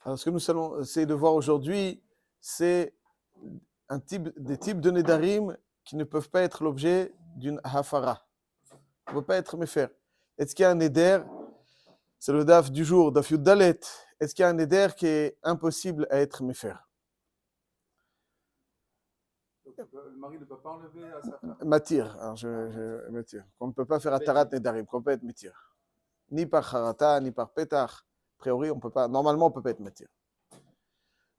Alors, ce que nous allons essayer de voir aujourd'hui, c'est des types de nedarim qui ne peuvent pas être l'objet d'une hafara. On ne peut pas être méfer. Est-ce qu'il y a un neder? C'est le daf du jour, daf Yud Dalet. Est-ce qu'il y a un neder qui est impossible à être méfer? Le mari ne peut pas enlever à sa femme. Matir. Alors, matir. Qu'on ne peut pas faire atarat nedarim, qu'on peut être métir. Ni par harata, ni par petach. A priori, on peut pas. Normalement, on ne peut pas être matir.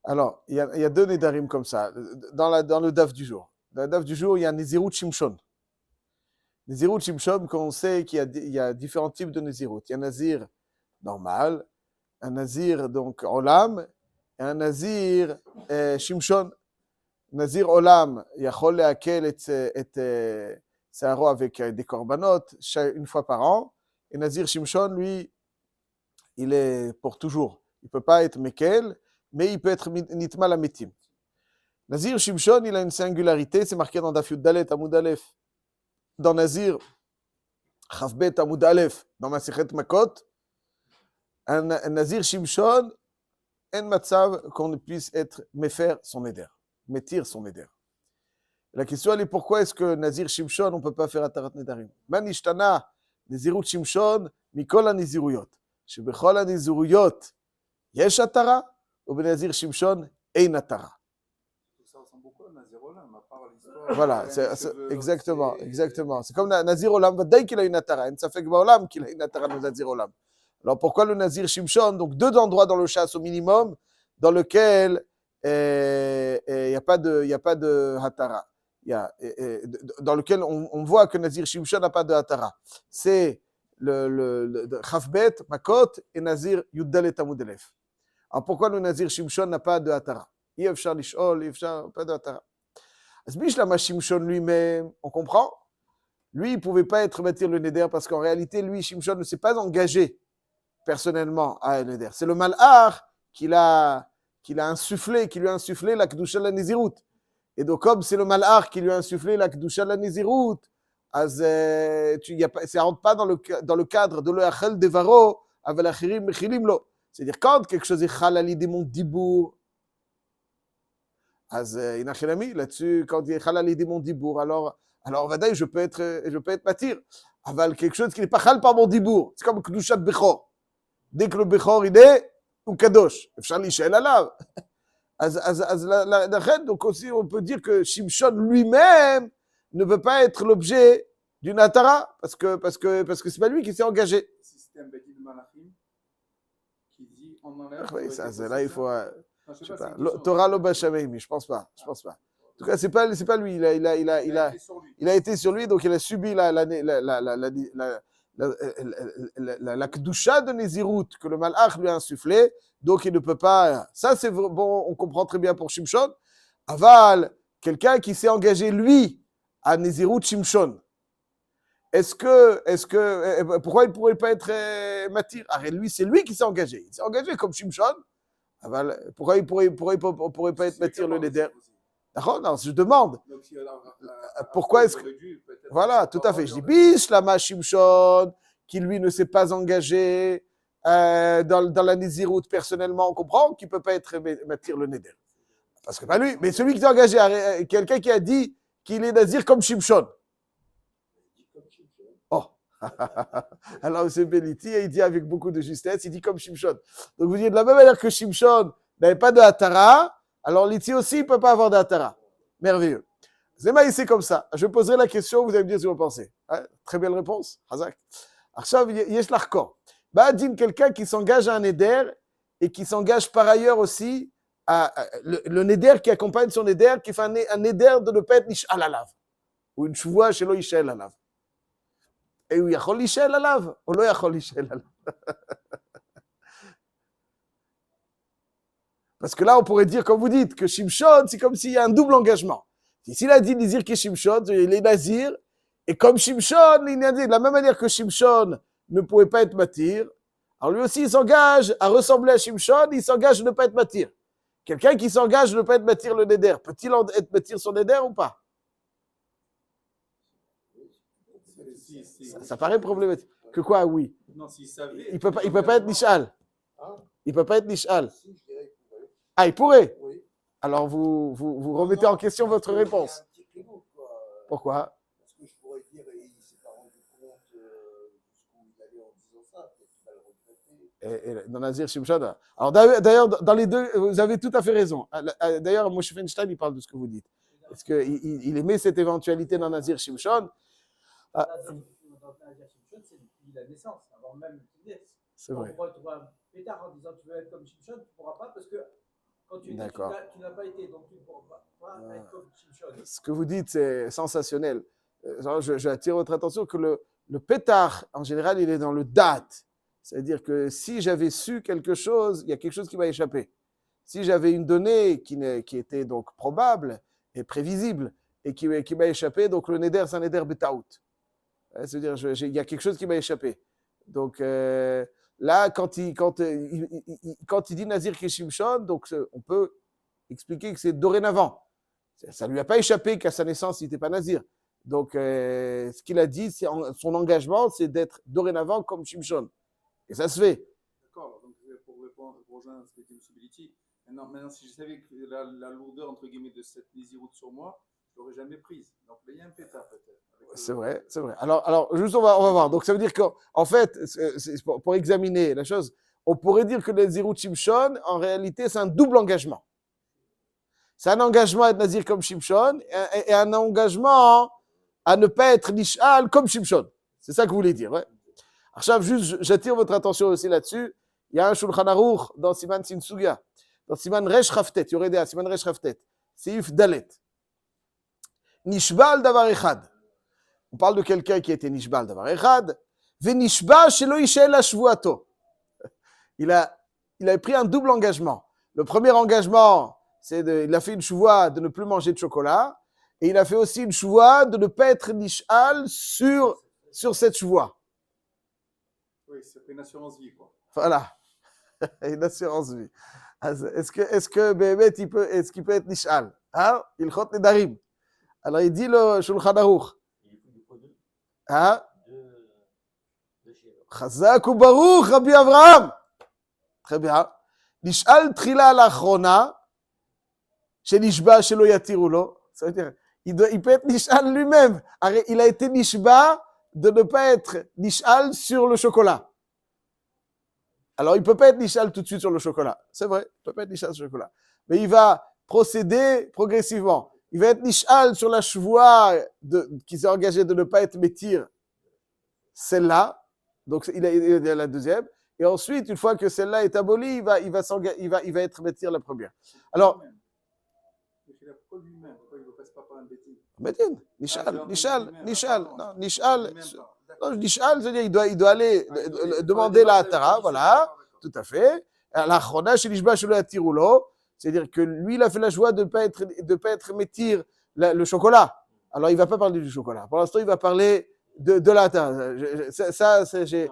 Alors, il y a deux nedarim comme ça, dans le daf du jour. Dans le daf du jour, il y a Nezirut Shimshon. Nezirut Shimshon, qu'on sait qu'il y a différents types de Nezirut. Il y a un Nazir normal, un Nazir donc Olam, et un Nazir Shimshon. Nazir Olam, Yachol Leakel et Saharo avec des korbanot une fois par an. Et Nazir Shimshon, lui, il est pour toujours. Il ne peut pas être Mekel, mais il peut être Nitma Lametim. Nazir Shimshon, il a une singularité, c'est marqué dans Daf Yud Dalet, Amud Aleph. Dans Nazir, Chavbet, Amud Aleph, dans Masechet Makot, un Nazir Shimshon, en matzav qu'on ne puisse être méfer son éder, métir son éder. La question elle est pourquoi est-ce que Nazir Shimshon, on ne peut pas faire Atarat Nedarim? Man ishtana Nazirut Shimshon, mikol ha-Naziruyot. Shebechol ha-Naziruyot, yesh Atara, ou Nazir Shimshon, ein Atara. Ça ressemble beaucoup à Nazir Olam, à part l'histoire. Voilà, exactement. C'est comme Nazir Olam, vadaï qu'il a une Atara. Ça fait que Olam qu'il a une Atara de Nazir Olam. Alors pourquoi le Nazir Shimshon? Donc deux endroits dans le chasse au minimum dans lequel il n'y a pas de Hatara. Dans lequel on voit que Nazir Shimshon n'a pas de Hatara. C'est le Chavbet, Makot et Nazir Yuddalet Amud Aleph. Alors pourquoi le Nazir Shimshon n'a pas de Hatara? Il y a pas de Hatara. Bishlama Shimshon lui-même, on comprend? Lui, il ne pouvait pas être bâtir le Neder parce qu'en réalité, lui, Shimshon ne s'est pas engagé personnellement à un Neder. C'est le Malach qui lui a insufflé la Kedusha la Nezirut. Et donc, comme c'est le Malach qui lui a insufflé la Kedusha la Nezirut, ça ne rentre pas dans le cadre de l'Eachel Devaro, avec l'Achirim Mechilim Lo. C'est-à-dire, quand quelque chose est Chalali des monts Dibour, là-dessus, quand il y a Chalali des monts Dibour, alors Vadaï, je peux être matir. Aval quelque chose qui n'est pas Chal par mon Dibour. C'est comme Kedushat Bechor. Dès que le Bechor il est, ou Kadosh. Donc aussi, on peut dire que Shimshon lui-même ne peut pas être l'objet d'une Atara, parce que c'est pas lui qui s'est engagé. Système Bedi de Malachim qui dit on enlève. Là, il faut. Torah lo bashameimi, je pense pas. En tout cas, c'est pas lui. Il a été sur lui, donc il a subi la kedusha de Nezirut que le Malach lui a insufflé, donc il ne peut pas. Ça, c'est bon, on comprend très bien pour Shimshon. Aval, quelqu'un qui s'est engagé lui à Nezirut Shimshon. Pourquoi il ne pourrait pas être matir? Lui, c'est lui qui s'est engagé. Il s'est engagé comme Shimshon. Pourquoi il pourrait pas être matir le Neder? D'accord? Non, je demande. Pourquoi est-ce que. Voilà, tout à fait. Je dis, Bishlama Shimshon, qui lui ne s'est pas engagé dans la Nézirut personnellement, on comprend qu'il ne peut pas être matir le Neder. Parce que pas lui, mais celui qui s'est engagé, quelqu'un qui a dit qu'il est Nazir comme Shimshon. Oh! Alors, c'est Beliti, et il dit avec beaucoup de justesse, il dit comme Shimshon. Donc, vous dites de la même manière que Shimshon n'avait pas de Hatara, alors l'Iti aussi ne peut pas avoir de Hatara. Merveilleux. C'est comme ça. Je poserai la question, vous allez me dire ce que vous pensez. Hein? Très belle réponse. Hazak. Arshav, yesh l'arkor. Ba'adin, quelqu'un qui s'engage à un Neder et qui s'engage par ailleurs aussi à le Neder qui accompagne son Neder, qui fait un Neder de ne pas être Nish'al alav. Ou une choua chez lo Yish'al alav. Et où yachol Yish'al alav, ou lo yachol Yish'al alav. Parce que là, on pourrait dire, comme vous dites, que Shimshon, c'est comme s'il y a un double engagement. S'il a dit Nazir qui est Shimshon, il est Nazir, et comme Shimshon, il est Nazir, de la même manière que Shimshon ne pouvait pas être matir, alors lui aussi, il s'engage à ressembler à Shimshon, il s'engage à ne pas être matir. Quelqu'un qui s'engage à ne pas être matir le Neder, peut-il être matir son Neder ou pas? Ça paraît problématique. Que quoi, oui? Non, s'il savait. Il peut pas être Nish'al. Il peut pas être Nish'al. Si, je dirais Ah, il pourrait. Oui. Alors vous remettez en question votre réponse. Un petit clivot, quoi. Pourquoi? Parce que je pourrais dire, il ne s'est pas rendu compte jusqu'où il allait en disant ça, peut-être qu'il va le regretter. Dans Nazir Shimshon. Alors d'ailleurs, dans les deux, vous avez tout à fait raison. D'ailleurs, Moshe Feinstein, il parle de ce que vous dites. Est-ce qu'il émet cette éventualité dans Nazir Shimshon? Dans Nazir Shimshon, c'est depuis la naissance, avant même qu'il naisse. C'est vrai. On pourra trouver un pétard en disant tu veux être comme Shimshon, tu ne pourras pas parce que quand tu es né, tu n'as pas été, donc tu ne pourras pas être comme Shimshon. Ce que vous dites, c'est sensationnel. J'attire votre attention que le pétard, en général, il est dans le date. C'est-à-dire que si j'avais su quelque chose, il y a quelque chose qui m'a échappé. Si j'avais une donnée qui était donc probable et prévisible et qui m'a échappé, donc le neder, c'est un neder betaout. C'est-à-dire il y a quelque chose qui m'a échappé. Donc là, quand il dit Nazir Keshimshon, donc on peut expliquer que c'est dorénavant. Ça ne lui a pas échappé qu'à sa naissance, il n'était pas Nazir. Donc, ce qu'il a dit, son engagement, c'est d'être dorénavant comme Shimshon. Et ça se fait. D'accord, donc pour rejoindre ce que dit M. Beliti, maintenant, si je savais que la lourdeur, entre guillemets, de cette Néziroute sur moi, je ne l'aurais jamais prise. Donc là, il y a un pétard peut-être. C'est vrai, c'est vrai. Alors juste, on va voir. Donc, ça veut dire qu'en fait, pour examiner la chose, on pourrait dire que le Néziroute Shimshon, en réalité, c'est un double engagement. C'est un engagement à être Nazir comme Shimshon et un engagement à ne pas être Nishal comme Shimshon. C'est ça que vous voulez dire, ouais. Alors, juste, j'attire votre attention aussi là-dessus. Il y a un Shulchan Aruch dans Siman Sinsugia, dans Siman Resh Chaftet, il y aurait des Siman Resh Chaftet, Seif Dalet. Nishbal Davar Echad. On parle de quelqu'un qui a été Nishbal Davar Echad. Ve Nishba Shelo Yishel Ashvuato. Il a pris un double engagement. Le premier engagement, il a fait une choua de ne plus manger de chocolat, et il a fait aussi une choua de ne pas être nishal sur cette choua. Oui, c'est une assurance vie, quoi. Voilà, une assurance vie. Est-ce qu'il peut être nishal? Hein? Il chot nedarim. Alors il dit le Shulchan Aruch. Hein? Chazak ou baruch, Rabbi Avraham. Très bien. Nishal trila lachrona. Chez Nishba, chez Loyatirulo, ça veut dire, il peut être Nishal lui-même. Il a été Nishba de ne pas être Nishal sur le chocolat. Alors, il ne peut pas être Nishal tout de suite sur le chocolat. C'est vrai, il ne peut pas être Nishal sur le chocolat. Mais il va procéder progressivement. Il va être Nishal sur la chevoie qui s'est engagé de ne pas être Métir, celle-là. Donc, il a la deuxième. Et ensuite, une fois que celle-là est abolie, il va être Métir la première. Alors, pourquoi lui-même? Pourquoi il ne passe pas par un bêtise? Médine, Nishal, c'est-à-dire il doit aller demander la Hatara, voilà, tout à fait. La Chona, chez Nishba, chez le Tiroulo, c'est-à-dire que lui, il a fait la joie de ne pas être métir le chocolat. Alors, il ne va pas parler du chocolat. Pour l'instant, il va parler de la Hatara. J'ai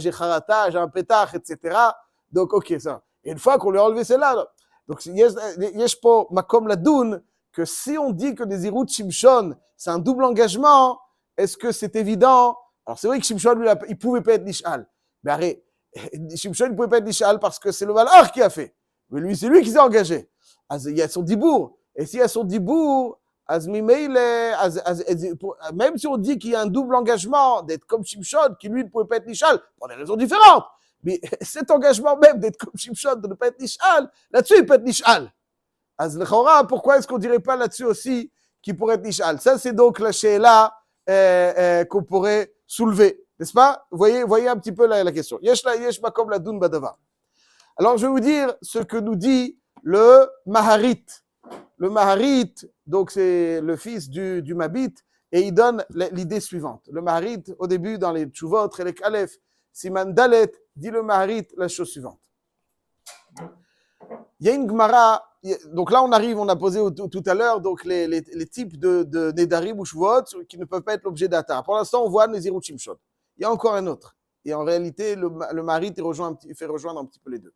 Harata, j'ai un pétard, etc. Donc, ok, ça. Et une fois qu'on lui a enlevé celle-là, donc, il y a pas makom la doun que si on dit que des Irut Shimshon, c'est un double engagement, est-ce que c'est évident? Alors, c'est vrai que Shimshon, lui, il pouvait pas être Nishal. Mais arrête, Shimshon, il pouvait pas être Nishal parce que c'est le Malach qui a fait. Mais lui, c'est lui qui s'est engagé. Il y a son dibour. Et s'il y a son dibour, même si on dit qu'il y a un double engagement d'être comme Shimshon, qui lui ne pouvait pas être Nishal, pour des raisons différentes. Mais cet engagement même d'être comme Shimshon, de ne pas être Nishal, là-dessus, il peut être Nishal. Pourquoi est-ce qu'on ne dirait pas là-dessus aussi qu'il pourrait être Nishal? Ça, c'est donc la she'ela qu'on pourrait soulever, n'est-ce pas? Voyez un petit peu la question. Yesh makom la dun badava. Alors, je vais vous dire ce que nous dit le Maharit. Le Maharit, donc c'est le fils du Mabit, et il donne l'idée suivante. Le Maharit, au début, dans les Tshuvot et les Kalef, Siman Dalet, dit le Maharit la chose suivante. Il y a une Gemara, donc là on a posé tout à l'heure donc les types de Nedarim ou Shvuot qui ne peuvent pas être l'objet d'Atar. Pour l'instant on voit Nezirut Shimshon. Il y a encore un autre. Et en réalité le Maharit il fait rejoindre un petit peu les deux.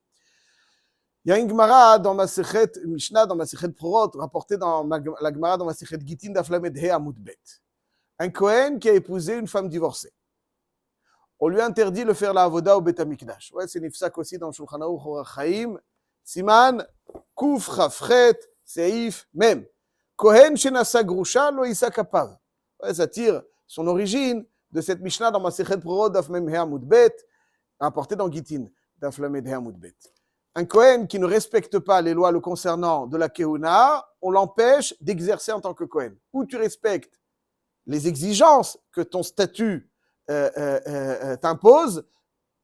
Il y a une Gemara dans Masechet Mishnah, dans Masechet Prorot, rapportée dans la Gemara dans Masechet Gitin d'Aflamed He Amud Bet. Un Kohen qui a épousé une femme divorcée. On lui interdit de faire la avoda au Bet HaMikdash. Ouais, c'est nifsak aussi dans Shulchan Aruch Orach Chaim. Siman, Kuf Chafret, Seif, Mem. Kohen Shenasa Grusha, Lo Isa Kapav. Ouais, ça tire son origine de cette Mishnah dans Masechet Brorot, Daf Mem He Amud Bet, rapportée dans Gittin, Daf Lamed He Amud Bet. Un Kohen qui ne respecte pas les lois le concernant de la Kehuna, on l'empêche d'exercer en tant que Kohen. Ou tu respectes les exigences que ton statut t'impose,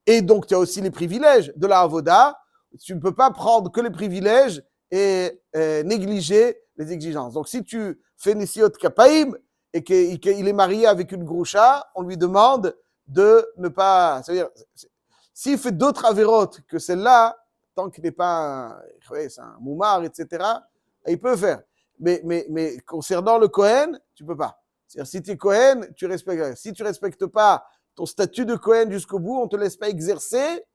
et donc tu as aussi les privilèges de la Avoda. Tu ne peux pas prendre que les privilèges et négliger les exigences. Donc si tu fais Nesiot Kapaim et qu'il est marié avec une Grusha, on lui demande de ne pas... C'est-à-dire, s'il fait d'autres avérotes que celle-là, tant qu'il n'est pas un moumar, etc., il peut faire. Mais concernant le Kohen, tu ne peux pas. C'est-à-dire, si tu es Kohen, tu respectes. Si tu ne respectes pas ton statut de Kohen jusqu'au bout, on ne te laisse pas exercer.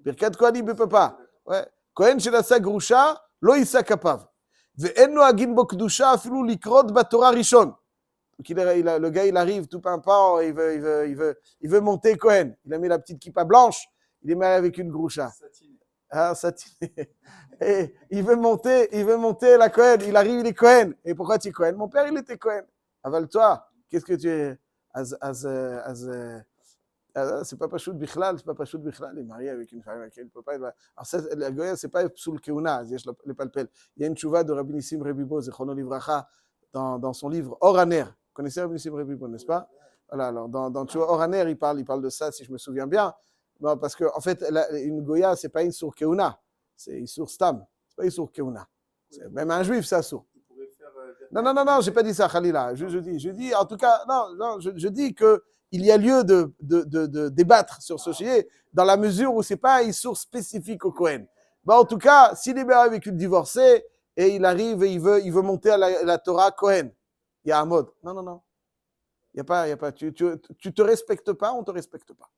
Birkat Kohen, il ne peut pas. Ouais. Kohen Shenasa Grusha, Lo Isa Kapav. Ve'en noagin bo kedusha afilu likrot batorah rishon. Le gars, il arrive tout pimpant, il veut monter Kohen. Il a mis la petite kippa blanche, il est marié avec une Grusha. Satine. Ah, satine. Et il veut monter la Kohen. Il arrive, il est Kohen. Et pourquoi tu es Kohen? Mon père, il était Kohen. Avale-toi. Qu'est-ce que tu es? C'est pas Pachout Bichlal, c'est pas Pachout Bichlal. Il est marié avec une femme avec laquelle il peut pas être. Alors, ça, la Goya, c'est pas sous le Keuna, le palpel. Il y a une tchouva de Rabbi Nissim Rebibo, Zechrono Livracha, dans son livre Oraner. Vous connaissez Rabbi Nissim Rebibo, n'est-ce pas? Voilà, alors dans tchouva Oraner, il parle de ça, si je me souviens bien. Non, parce que, en fait, une Goya, c'est pas une sour Keuna, c'est une sour Stam. C'est pas une sour Keuna. Même un juif, ça sourd. Non, j'ai pas dit ça, Khalila. Je dis, en tout cas, je dis que il y a lieu de débattre sur ce sujet dans la mesure où c'est pas une source spécifique au Kohen. Bon, en tout cas, s'il est marié avec une divorcée et il arrive et il veut monter à la Torah Kohen, il y a un mode. Non. Il y a pas. Tu te respectes pas, on te respecte pas.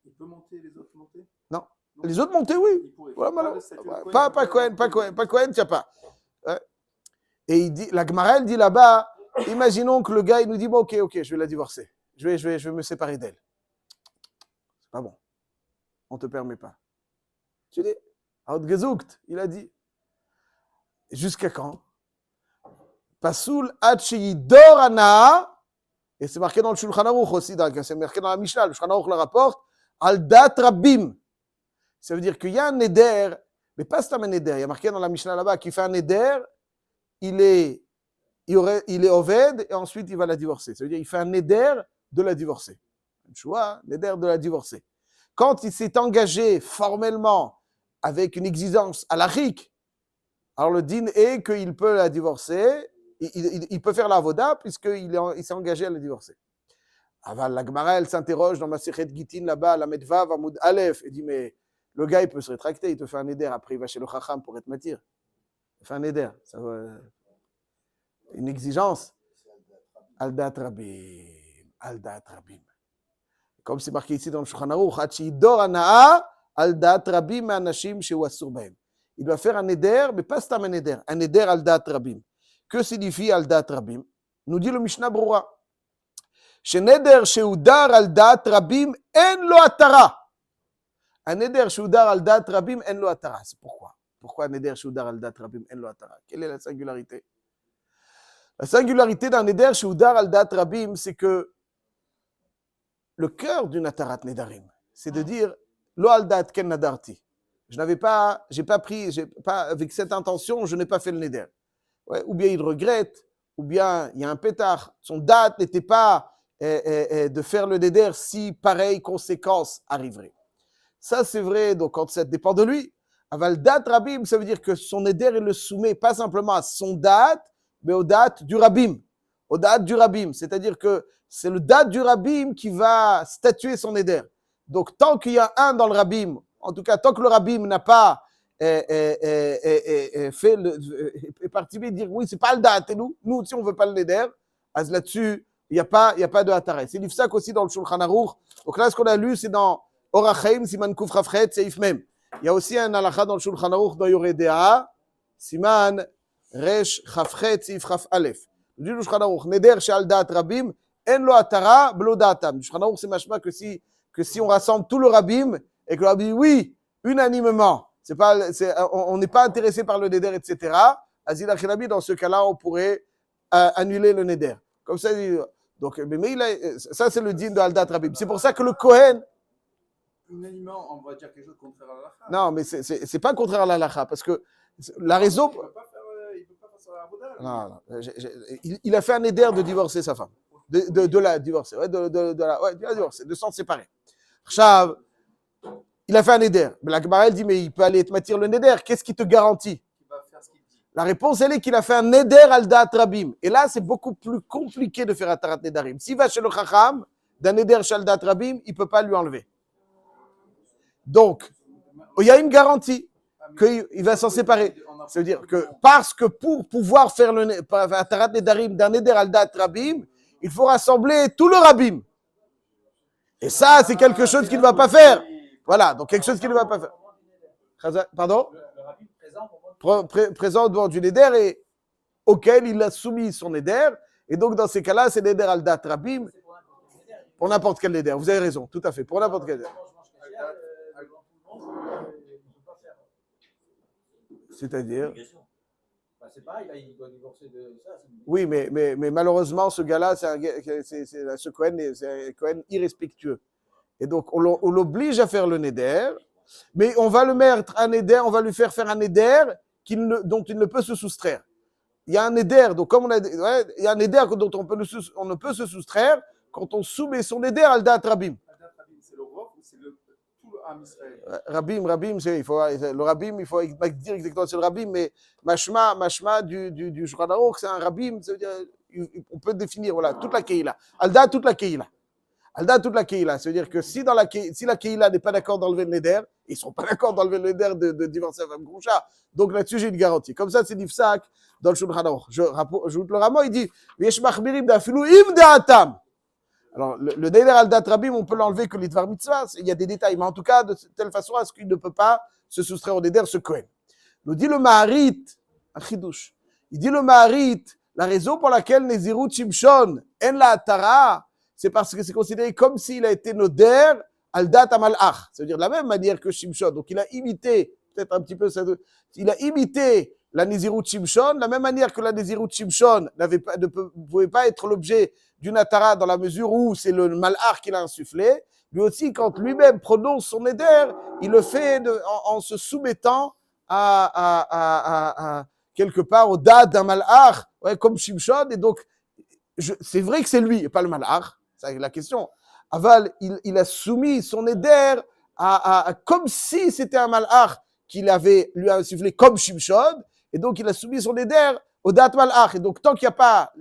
Il peut monter, les autres monter? Non. Les autres monter, oui. Voilà, pas Kohen, tu n'as pas. Ouais. Et il dit, la Gemara, elle dit là-bas, imaginons que le gars, il nous dit, bon, ok, je vais la divorcer. Je vais me séparer d'elle. C'est pas bon. On ne te permet pas. Tu dis, Outgezukt, il a dit. Jusqu'à quand? Pasoul Hachi Dorana, et c'est marqué dans le Shulchan Aruch aussi, c'est marqué dans la Mishnah, le Shulchan Aruch le rapporte, Al Dat Rabim. Ça veut dire qu'il y a un neder, mais pas seulement un neder. Il y a marqué dans la Mishnah là-bas qu'il fait un neder, il est oved et ensuite il va la divorcer. Ça veut dire qu'il fait un neder de la divorcer. Un choix, neder de la divorcer. Quand il s'est engagé formellement avec une exigence halachique, alors le din est qu'il peut la divorcer, il peut faire la avoda puisqu'il s'est engagé à la divorcer. Aval, la Gemara, elle s'interroge dans Masechet Gittin là-bas, la Medvav, Amoud Aleph, et dit mais le gars il peut se rétracter, il te fait un neder, après il va chez le Chacham pour être matir. Il fait un neder, ça va, une exigence. Aldat Rabim. Comme c'est marqué ici dans le Shulchan Aruch, Hachidor Anaa, Aldat Rabim Anashim Shewasur Bahem. Il doit faire un neder, mais pas stam un neder Aldat Rabim. Que signifie Aldat Rabim? Nous dit le Mishnah Brura. Sheneder Sheudar Aldat Rabim en lo atara. Un neder Sheudar Aldat Rabim en lo atara. C'est pourquoi? Pourquoi un neder Sheudar Aldat Rabim en lo atara? Quelle est la singularité? La singularité d'un neder Sheudar Aldat Rabim, c'est que le cœur du Natarat Nedarim, c'est de dire Lo Aldat Ken Nadarti. Avec cette intention, je n'ai pas fait le neder. Ouais, ou bien il regrette, ou bien il y a un pétard. Son date n'était pas de faire le neder si pareille conséquence arriverait. Ça, c'est vrai, donc quand ça dépend de lui. Aval dat Rabim, ça veut dire que son neder, il le soumet pas simplement à son date, mais aux dates du Rabim. Aux dates du Rabim. C'est-à-dire que c'est le date du Rabim qui va statuer son neder. Donc, tant qu'il y a un dans le Rabim, en tout cas, tant que le Rabim n'a pas participé et dire oui, c'est pas le date, et nous, si on veut pas le neder, là-dessus, il n'y a pas de Hatare. C'est l'Ifsak aussi dans le Shulchan Aruch. Donc là, ce qu'on a lu, c'est dans Orachaim, Siman Kuf Rafret, Seif Mem. Il y a aussi un halakha dans le Shulchan Aruch, dans Yoredea, Siman Resh Chafret, Seif Chaf Aleph. Il dit le Shulchan Aruch, Neder She'al Dat Rabim, En Lo Hatara, Blo Datam. Le Shulchan Aruch, c'est machma que si on rassemble tout le Rabim, et que le Rabim dit oui, unanimement, On n'est pas intéressé par le neder, etc. Azil Achilabi, dans ce cas-là, on pourrait annuler le neder. Comme ça, donc, mais ça, c'est le din de Aldat Rabim. C'est pour ça que le Kohen. Unanimement, on va dire quelque chose de contraire à l'halakha. Non, mais c'est pas contraire à l'halakha, parce que la raison. Il ne peut pas faire ça à la Avoda. Non. Il a fait un neder de divorcer sa femme. De la divorcer. Ouais, de la divorcer, de s'en séparer. Chav, il a fait un neder. Mais la Gemara, elle dit, mais il peut aller te matir le neder. Qu'est-ce qui te garantit? Il va faire ce qu'il dit. La réponse, elle est qu'il a fait un neder al da'at rabim. Et là, c'est beaucoup plus compliqué de faire atarat nedarim. S'il va chez le chacham, d'un neder shal da'at rabim, il ne peut pas lui enlever. Donc, il y a une garantie qu'il va s'en séparer. Ça veut dire que parce que pour pouvoir faire le atarat nedarim d'un neder al da'at rabim, il faut rassembler tout le rabim. Et ça, c'est quelque chose qu'il ne va pas faire. Voilà, donc quelque chose qu'il ne va pas faire. Pardon? Le rabbi présent devant du neder et auquel il a soumis son neder. Et donc, dans ces cas-là, c'est neder al da'at rabim pour n'importe quel neder. Vous avez raison, tout à fait, pour n'importe quel neder. C'est-à-dire? C'est pareil, là, il doit divorcer de ça. Oui, mais malheureusement, ce gars-là, ce Cohen, c'est un Cohen irrespectueux. Et donc, on l'oblige à faire le neder, mais on va le mettre un neder, on va lui faire un neder dont il ne peut se soustraire. Il y a un neder, donc comme il y a un neder dont on ne peut se soustraire quand on soumet son neder al da'at rabim. Aldat Rabim, c'est le roi ou c'est tout le Ham Israël? Rabim, le rabim, il faut pas dire exactement c'est le rabim, mais mashma du Shulchan Aruch, c'est un rabim, ça veut dire, on peut définir, voilà, toute la keila. Alda, toute la keila. Alda, toute la keila. Ça veut dire que si la keila n'est pas d'accord d'enlever le neder, ils ne sont pas d'accord d'enlever le neder de divorcer la femme groucha. Donc là-dessus, j'ai une garantie. Comme ça, c'est nifsak dans le Shulchan Aruch. J'ajoute le Rama, il dit, Yesh machmirim d'afilu im da'atam. Alors, le neder al da'at rabim, on peut l'enlever que l'idvar mitzvah. Il y a des détails, mais en tout cas, de telle façon à ce qu'il ne peut pas se soustraire au neder, ce Kohen. Nous dit le Maharit, un chidouche. Il dit le Maharit, la raison pour laquelle Nezirut Shimshon en la atara, c'est parce que c'est considéré comme s'il a été noder al da'at amalach. Ça veut dire de la même manière que Shimshon. Donc, il a imité, peut-être un petit peu ça, il a imité la Nezirut Shimshon, de la même manière que la Nezirut Shimshon ne pouvait pas être l'objet d'une atara dans la mesure où c'est le malach qui l'a insufflé. Lui aussi, quand lui-même prononce son éder, il le fait en se soumettant à quelque part au da'at d'un malach, ouais, comme Shimshon. Et donc, c'est vrai que c'est lui et pas le malach, c'est la question. Aval, il a soumis son éder comme si c'était un malach qu'il lui a insufflé comme Shimshon. Et donc, il a soumis son éder au da'at malach. Et donc, tant qu'il n'y a pas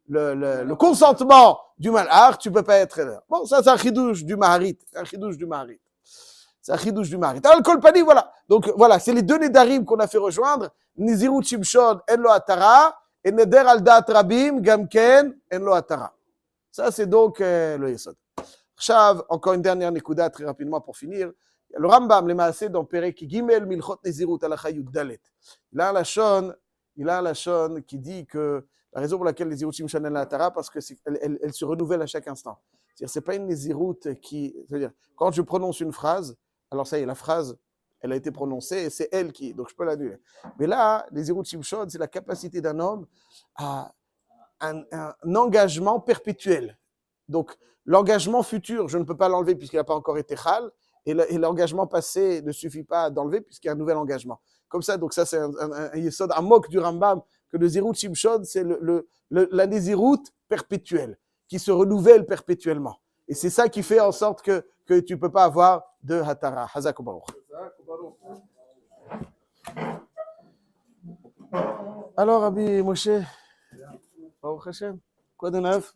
le consentement du malach, tu ne peux pas être là. Bon, ça, c'est un chidouche du Maharit. C'est un chidouche du Maharit. Alors, le kolpani, voilà. Donc, voilà, c'est les deux nedarim qu'on a fait rejoindre. Nezirut Shimshon, en lo atara, et neder al da'at rabim, gamken, en lo atara. Ça, c'est donc le yesod. Chav, encore une dernière nekuda, très rapidement pour finir. Le Rambam, les maaseh, dans Perek Gimel, Milchot Nezirut, alacha yud dalet. Il a la shon qui dit que la raison pour laquelle les Nezirut Shimshon en la atara, parce qu'elle se renouvelle à chaque instant. C'est-à-dire, c'est pas une Nezirut c'est-à-dire, quand je prononce une phrase, alors ça y est, la phrase, elle a été prononcée et c'est elle qui, donc je peux l'annuler. Mais là, les Nezirut Shimshon, c'est la capacité d'un homme à un engagement perpétuel. Donc, l'engagement futur, je ne peux pas l'enlever puisqu'il n'a pas encore été chal, et l'engagement passé ne suffit pas d'enlever puisqu'il y a un nouvel engagement. Comme ça, donc ça c'est un yesod, un moque du Rambam, que le Nezirut Shimshon, c'est la Nezirut perpétuelle, qui se renouvelle perpétuellement. Et c'est ça qui fait en sorte que tu ne peux pas avoir de Hatara. Hazak Baruch. Alors, Rabbi Moshe, Baruch Hashem, quoi de neuf?